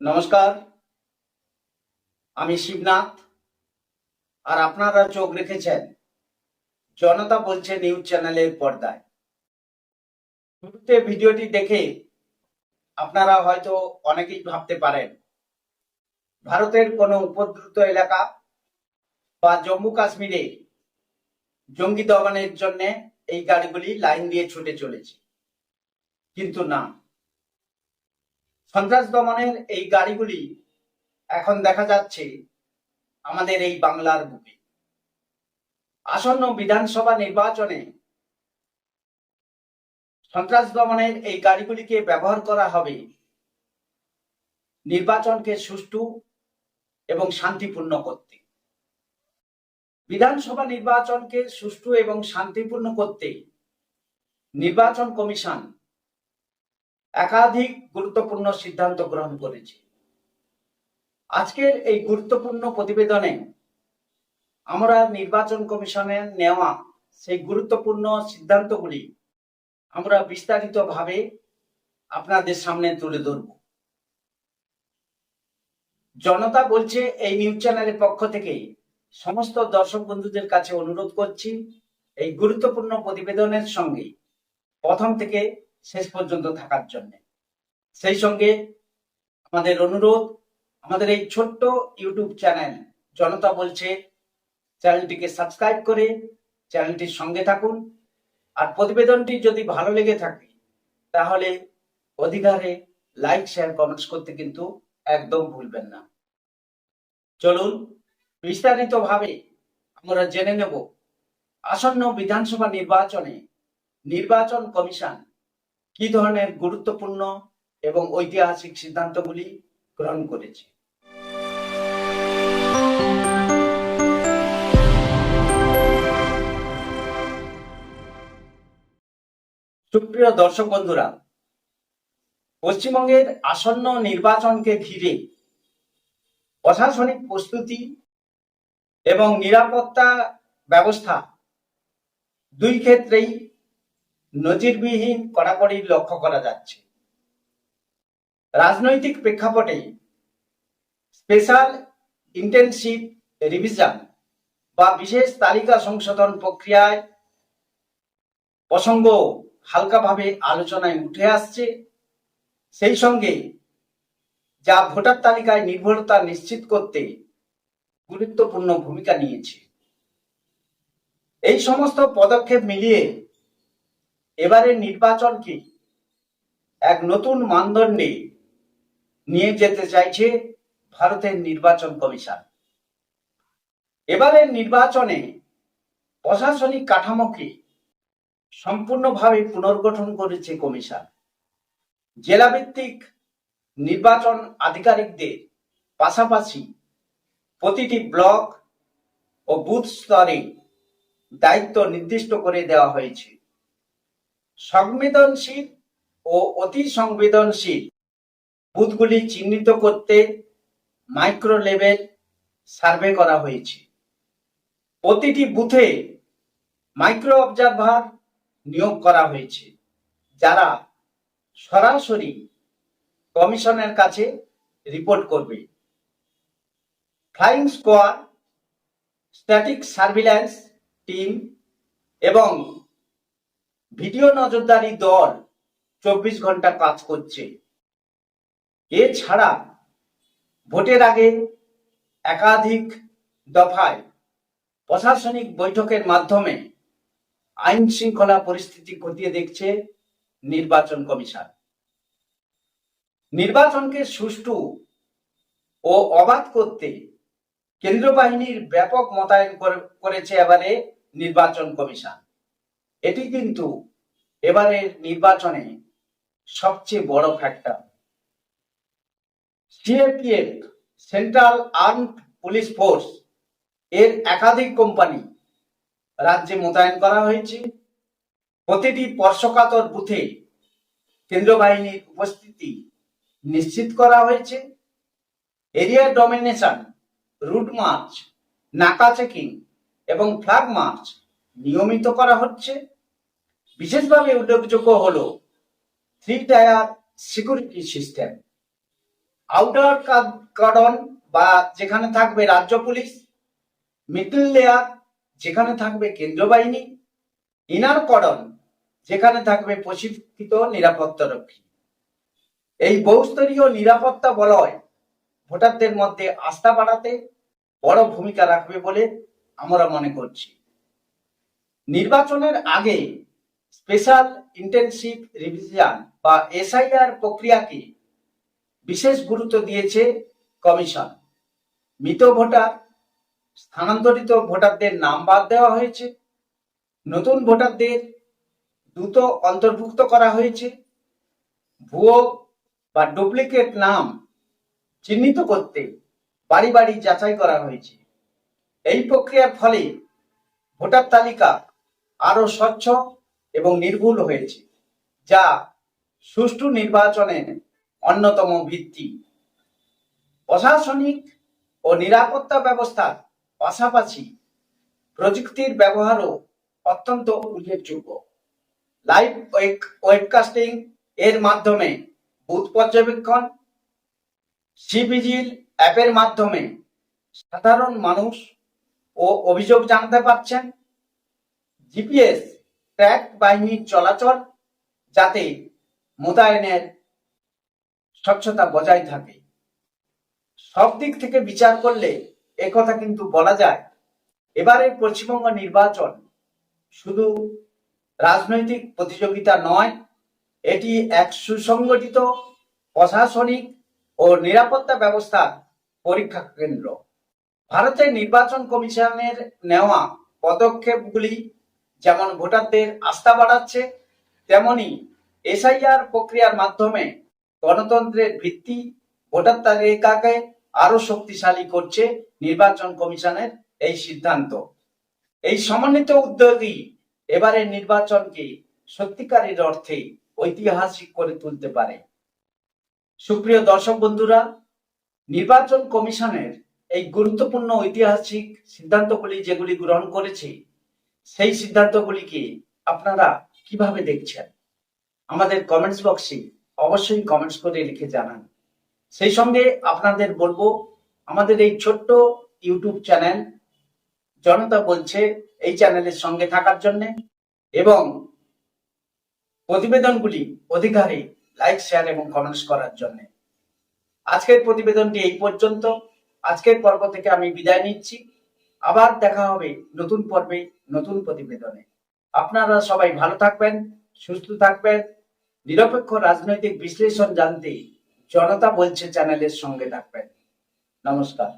নমস্কার, আমি শিবনাথ। আর আপনারা চোখ রেখেছেন জনতা বলছে নিউজ চ্যানেলের পর্দায়। শুরুতে ভিডিওটি দেখে আপনারা হয়তো অনেকেই ভাবতে পারেন ভারতের কোনো উপদ্রুত এলাকা বা জম্মু কাশ্মীরে জঙ্গি দমনের জন্য এই গাড়িগুলি লাইন দিয়ে ছুটে চলেছে, কিন্তু না। সন্ত্রাস দমনের এই গাড়িগুলি এখন দেখা যাচ্ছে আমাদের এই বাংলার বুকে। আসন্ন বিধানসভা নির্বাচনে সন্ত্রাস দমনের এই গাড়িগুলিকে ব্যবহার করা হবে নির্বাচনকে সুষ্ঠু এবং শান্তিপূর্ণ করতে। বিধানসভা নির্বাচনকে সুষ্ঠু এবং শান্তিপূর্ণ করতে নির্বাচন কমিশন একাধিক গুরুত্বপূর্ণ সিদ্ধান্ত গ্রহণ করেছে। আজকের এই গুরুত্বপূর্ণ প্রতিবেদনে আমরা নির্বাচন কমিশনের নেওয়া সেই গুরুত্বপূর্ণ সিদ্ধান্তগুলি আমরা বিস্তারিতভাবে আপনাদের সামনে তুলে ধরব। জনতা বলছে এই নিউজ চ্যানেলের পক্ষ থেকে সমস্ত দর্শক বন্ধুদের কাছে অনুরোধ করছি এই গুরুত্বপূর্ণ প্রতিবেদনের সঙ্গে প্রথম থেকে শেষ পর্যন্ত থাকার জন্য। সেই সঙ্গে আমাদের অনুরোধ, আমাদের এই ছোট্ট ইউটিউব চ্যানেল জনতা বলছে চ্যানেলটিকে সাবস্ক্রাইব করে চ্যানেলটির সঙ্গে থাকুন। আর প্রতিবেদনটি যদি ভালো লেগে থাকে তাহলে অধিকারে লাইক, শেয়ার, কমেন্টস করতে কিন্তু একদম ভুলবেন না। চলুন বিস্তারিতভাবে আমরা জেনে নেব আসন্ন বিধানসভা নির্বাচনে নির্বাচন কমিশন কি ধরনের গুরুত্বপূর্ণ এবং ঐতিহাসিক সিদ্ধান্তগুলি গ্রহণ করেছে। সুপ্রিয় দর্শক বন্ধুরা, পশ্চিমবঙ্গের আসন্ন নির্বাচনকে ঘিরে প্রশাসনিক প্রস্তুতি এবং নিরাপত্তা ব্যবস্থা দুই ক্ষেত্রেই নজিরবিহীন কড়াকড়ি লক্ষ্য করা যাচ্ছে। রাজনৈতিক প্রেক্ষাপটে স্পেশাল ইন্টেনসিভ রিভিশন বা বিশেষ তালিকা সংশোধন প্রক্রিয়ায় প্রসঙ্গ হালকাভাবে আলোচনায় উঠে আসছে। সেই সঙ্গে যা ভোটার তালিকায় নির্ভরতা নিশ্চিত করতে গুরুত্বপূর্ণ ভূমিকা নিয়েছে। এই সমস্ত পদক্ষেপ মিলিয়ে এবারের নির্বাচনকে এক নতুন মানদণ্ডে নিয়ে যেতে চাইছে ভারতের নির্বাচন কমিশন। এবারের নির্বাচনে প্রশাসনিক কাঠামোকে সম্পূর্ণভাবে পুনর্গঠন করেছে কমিশন। জেলাভিত্তিক নির্বাচন আধিকারিকদের পাশাপাশি প্রতিটি ব্লক ও বুথ স্তরে দায়িত্ব নির্দিষ্ট করে দেওয়া হয়েছে। সংবেদনশীল ও অতি সংবেদনশীল বুথগুলি চিহ্নিত করতে মাইক্রো লেভেল সার্ভে করা হয়েছে। প্রতিটি বুথে মাইক্রো অবজারভার নিয়োগ করা হয়েছে, যারা সরাসরি কমিশনের কাছে রিপোর্ট করবে। Flying squad, static surveillance team এবং ভিডিও নজরদারি দল 24 ঘন্টা কাজ করছে। এছাড়া ভোটের আগে একাধিক দফায় প্রশাসনিক বৈঠকের মাধ্যমে আইন শৃঙ্খলা পরিস্থিতি খতিয়ে দেখছে নির্বাচন কমিশন। নির্বাচনকে সুষ্ঠু ও অবাধ করতে কেন্দ্রীয় বাহিনীর ব্যাপক মোতায়েন করেছে এবারে নির্বাচন কমিশন। এটি কিন্তু এবারের নির্বাচনে সবচেয়ে বড় factor. CAPF, central armed police force এর একাধিক কোম্পানি রাজ্যে মোতায়েন করা হয়েছে। প্রতিটি স্পর্শকাতর বুথে কেন্দ্রীয় বাহিনীর উপস্থিতি নিশ্চিত করা হয়েছে। এরিয়া ডমিনেশন, রুট মার্চ, নাকা চেকিং এবং ফ্ল্যাগ মার্চ নিয়মিত করা হচ্ছে। বিশেষভাবে উল্লেখযোগ্য হলো 3 tyre security system. Outer cordon বা যেখানে থাকবে রাজ্য পুলিশ, মিডল লেয়ার যেখানে থাকবে কেন্দ্র বাহিনী, ইনার কর্ডন যেখানে থাকবে প্রশিক্ষিত নিরাপত্তা রক্ষী। এই বহুস্তরীয় নিরাপত্তা বলয় ভোটারদের মধ্যে আস্থা বাড়াতে বড় ভূমিকা রাখবে বলে আমরা মনে করছি। নির্বাচনের আগে স্পেশাল ইন্টেনসিভ রিভিশন বা এসআইআর প্রক্রিয়াকে বিশেষ গুরুত্ব দিয়েছে কমিশন। মৃত ভোটার, স্থানান্তরিত ভোটারদের নাম বাদ দেওয়া হয়েছে, নতুন ভোটারদের দ্রুত অন্তর্ভুক্ত করা হয়েছে, ভুয়ো বা ডুপ্লিকেট নাম চিহ্নিত করতে বাড়ি বাড়ি যাচাই করা হয়েছে। এই প্রক্রিয়ার ফলে ভোটার তালিকা আরো স্বচ্ছ এবং নির্ভুল হয়েছে, যা সুষ্ঠু নির্বাচনের অন্যতম ভিত্তি। প্রশাসনিক ও নিরাপত্তা ব্যবস্থার পাশাপাশি প্রযুক্তির ব্যবহারও অত্যন্ত উল্লেখযোগ্য। লাইভ ওয়েবকাস্টিং এর মাধ্যমে বুথ পর্যবেক্ষণ, সিভিজিল অ্যাপের মাধ্যমে সাধারণ মানুষ ও অভিযোগ জানাতে পারছেন, জিপিএস ট্র্যাক বাহিনীর চলাচল যাতে মোতায়েনের স্বচ্ছতা বজায় থাকে। সব দিক থেকে বিচার করলে একথা কিন্তু বলা যায়, এবারের পশ্চিমবঙ্গ নির্বাচন শুধু রাজনৈতিক প্রতিযোগিতা নয়, এটি এক সুসংগঠিত প্রশাসনিক ও নিরাপত্তা ব্যবস্থার পরীক্ষা কেন্দ্র। ভারতের নির্বাচন কমিশনের নেওয়া পদক্ষেপগুলি যেমন ভোটারদের আস্থা বাড়াচ্ছে, তেমনি এসআইআর প্রক্রিয়ার মাধ্যমে গণতন্ত্রের ভিত্তি, ভোটার তালিকাকে আরো শক্তিশালী করছে নির্বাচন কমিশনের এই সিদ্ধান্ত। এই সমন্বিত উদ্যোগই এবারের নির্বাচনকে সত্যিকারের অর্থে ঐতিহাসিক করে তুলতে পারে। সুপ্রিয় দর্শক বন্ধুরা, নির্বাচন কমিশনের এই গুরুত্বপূর্ণ ঐতিহাসিক সিদ্ধান্তগুলি যেগুলি গ্রহণ করেছে, সেই সিদ্ধান্তগুলিকে আপনারা কিভাবে দেখছেন আমাদের কমেন্টস বক্সে অবশ্যই কমেন্টস করে লিখে জানান। সেই সঙ্গে আপনাদের বলবো, আমাদের এই ছোট্ট ইউটিউব চ্যানেল জনতা বলছে এই চ্যানেলের সঙ্গে থাকার জন্য এবং প্রতিবেদনগুলি অধিকারে লাইক, শেয়ার এবং কমেন্টস করার জন্য। আজকের প্রতিবেদনটি এই পর্যন্ত। আজকের পর্ব থেকে আমি বিদায় নিচ্ছি। আবার দেখা হবে নতুন পর্বে, নতুন প্রতিবেদনে। আপনারা সবাই ভালো থাকবেন, সুস্থ থাকবেন। নিরপেক্ষ রাজনৈতিক বিশ্লেষণ জানতে জনতা বলছে চ্যানেলের সঙ্গে থাকবেন। নমস্কার।